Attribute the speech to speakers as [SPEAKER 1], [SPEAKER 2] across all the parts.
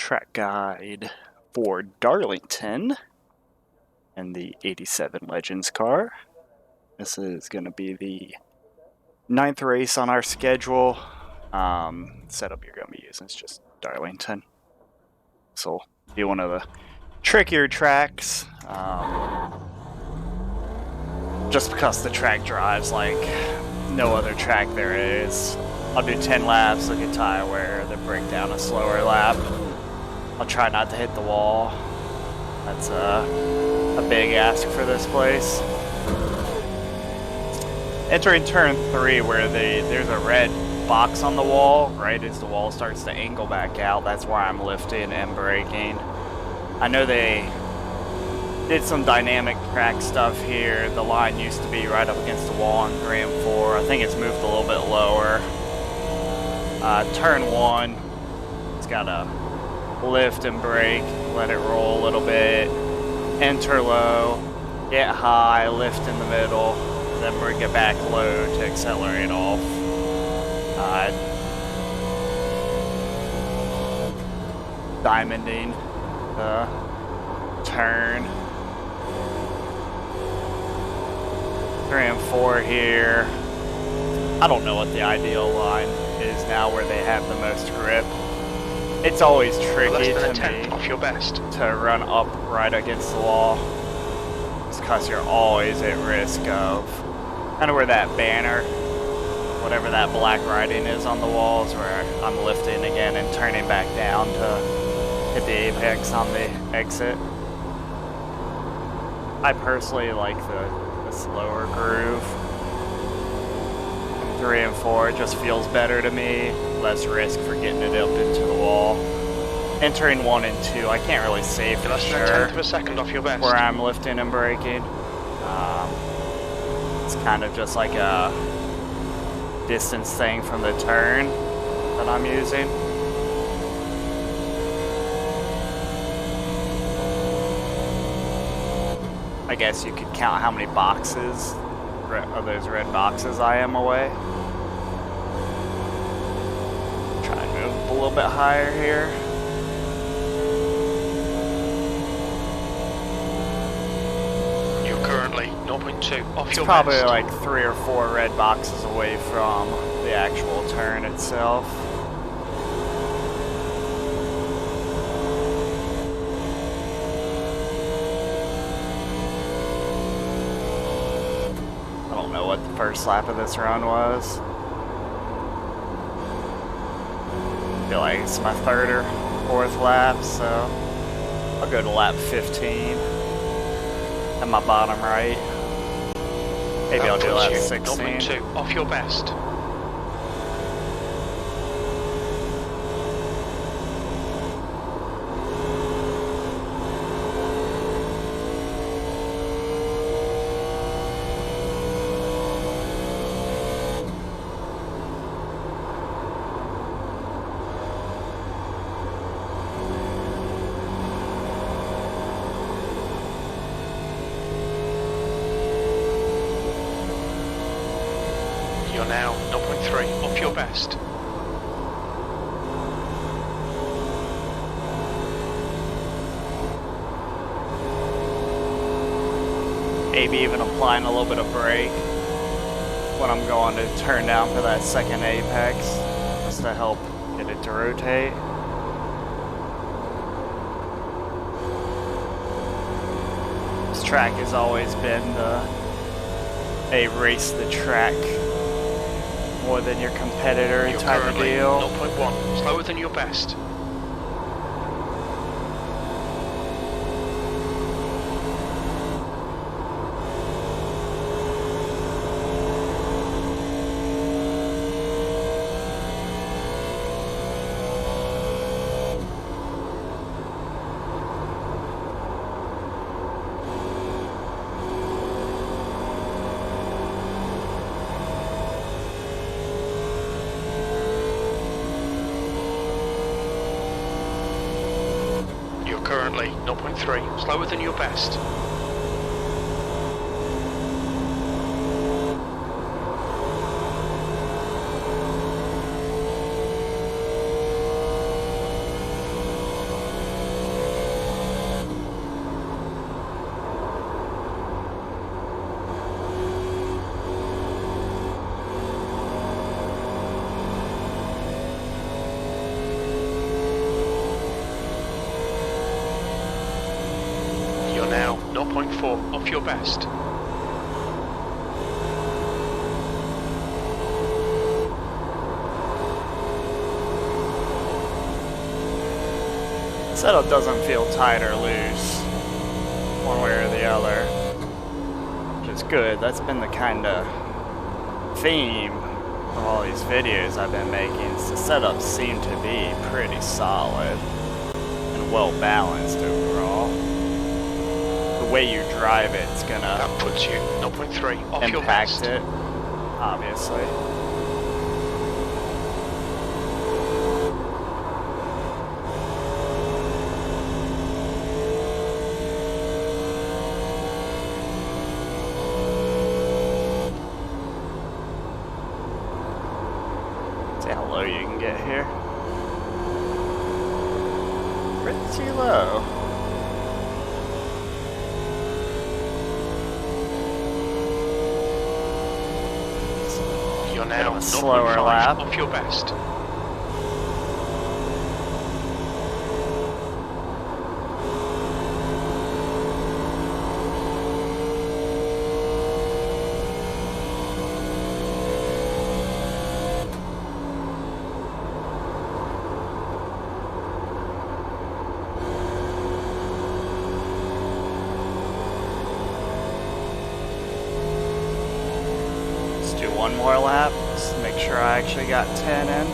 [SPEAKER 1] track guide for Darlington and the 87 Legends car. This is going to be the 9th race on our schedule. Setup you're going to be using is just Darlington. So it'll be one of the trickier tracks, just because the track drives like no other track there is. I'll do 10 laps, look at tire wear, then break down a slower lap. I'll try not to hit the wall. That's a big ask for this place. Entering turn 3, where there's a red box on the wall, right as the wall starts to angle back out, that's where I'm lifting and braking. I know they did some dynamic track stuff here. The line used to be right up against the wall on 3 and 4. I think it's moved a little bit lower. Turn 1, it's got to lift and brake, let it roll a little bit, enter low, get high, lift in the middle, then bring it back low to accelerate off. Diamonding the turn. 3 and 4 here. I don't know what the ideal line is now where they have the most grip. It's always tricky to me
[SPEAKER 2] off your best
[SPEAKER 1] to run up right against the wall. It's because you're always at risk of kind of where that banner, whatever that black writing is on the walls, where I'm lifting again and turning back down to hit the apex on the exit. I personally like the slower groove. 3 and 4 just feels better to me. Less risk for getting it up into the wall. Entering 1 and 2, I can't really say for sure.
[SPEAKER 2] Less than a tenth of a second off your best.
[SPEAKER 1] Where I'm lifting and braking. It's kind of just like a distance thing from the turn that I'm using. I guess you could count how many boxes of those red boxes I am away. Try and move a little bit higher here.
[SPEAKER 2] You're currently 0.2 off
[SPEAKER 1] It's
[SPEAKER 2] your
[SPEAKER 1] probably
[SPEAKER 2] best.
[SPEAKER 1] like 3 or 4 red boxes away from the actual turn itself. I don't know what the first lap of this run was. I feel like it's my 3rd or 4th lap, so I'll go to lap 15 at my bottom right. Maybe I'll do lap 16.
[SPEAKER 2] 0.2 off your best. You're now 0.3 off your best.
[SPEAKER 1] Maybe even applying a little bit of brake when I'm going to turn down for that second apex, just to help get it to rotate. This track has always been a race the track more than your competitor
[SPEAKER 2] You're
[SPEAKER 1] type of
[SPEAKER 2] currently
[SPEAKER 1] deal.
[SPEAKER 2] 0.1 slower than your best. Currently 0.3 slower than your best. 0.4 off your best.
[SPEAKER 1] Setup doesn't feel tight or loose, one way or the other, which is good. That's been the kind of theme of all these videos I've been making. The setups seem to be pretty solid and well balanced overall. The way you drive it's gonna
[SPEAKER 2] That puts you 0.3 off your
[SPEAKER 1] impact
[SPEAKER 2] best.
[SPEAKER 1] it, obviously. See how low you can get here. Pretty low.
[SPEAKER 2] You're now
[SPEAKER 1] a slower
[SPEAKER 2] 0.5
[SPEAKER 1] lap.
[SPEAKER 2] off your best.
[SPEAKER 1] Let's do one more lap. Just make sure I actually got 10 in.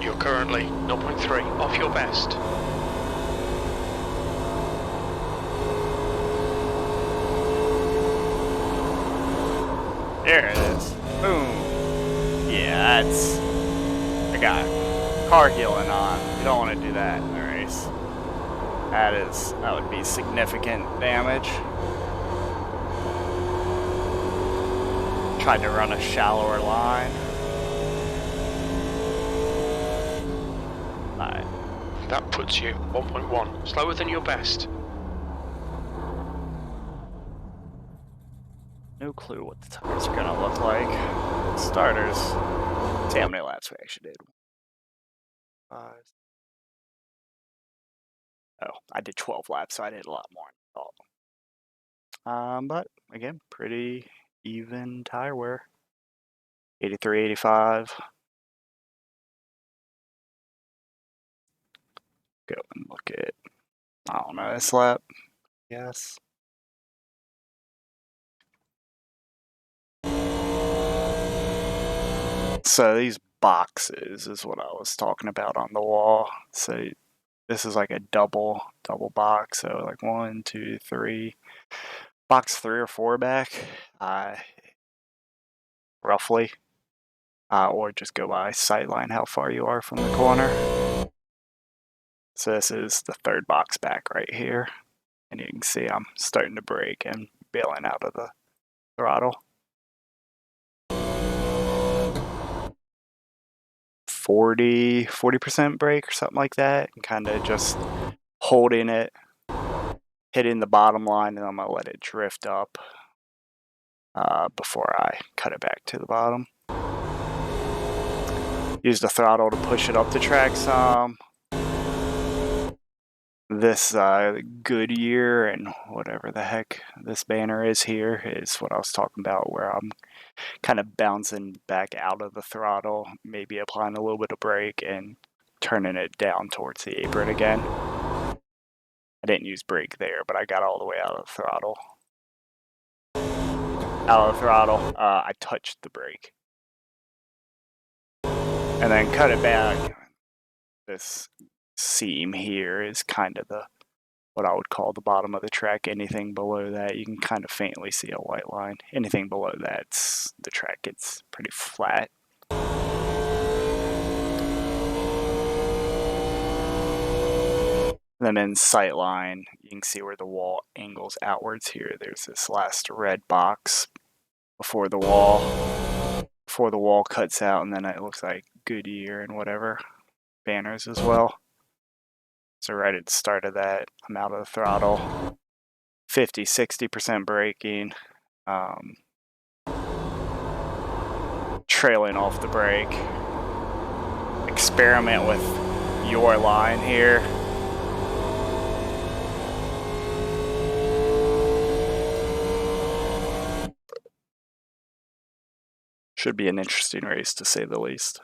[SPEAKER 2] You're currently 0.3 off your best.
[SPEAKER 1] There it is. Boom. Yeah, that's... I got car healing on. You don't want to do that in the race. That would be significant damage. Tried to run a shallower line. Alright.
[SPEAKER 2] That puts you 1.1 slower than your best.
[SPEAKER 1] No clue what the tires are gonna look like. Starters. See how many laps we actually did. 5. Oh, I did 12 laps, so I did a lot more than I thought. But again, pretty even tire wear. 83, 85. Go and look at, I don't know, this lap. Yes. So these boxes is what I was talking about on the wall. So this is like a double box. So like 1, 2, 3, box 3 or 4 back, roughly, or just go by sightline how far you are from the corner. So this is the third box back right here, and you can see I'm starting to brake and bailing out of the throttle. 40% brake or something like that, and kind of just holding it, hitting the bottom line, and I'm gonna let it drift up before I cut it back to the bottom. Use the throttle to push it up the track some. This Goodyear and whatever the heck this banner is here is what I was talking about, where I'm kind of bouncing back out of the throttle, maybe applying a little bit of brake and turning it down towards the apron again. I didn't use brake there, but I got all the way out of the throttle. I touched the brake. And then cut it back. This seam here is kind of what I would call the bottom of the track. Anything below that, you can kind of faintly see a white line. Anything below that, the track gets pretty flat. And then in sight line, you can see where the wall angles outwards here. There's this last red box before the wall cuts out, and then it looks like Goodyear and whatever banners as well. So right at the start of that, I'm out of the throttle. 50-60% braking, trailing off the brake. Experiment with your line here. Should be an interesting race, to say the least.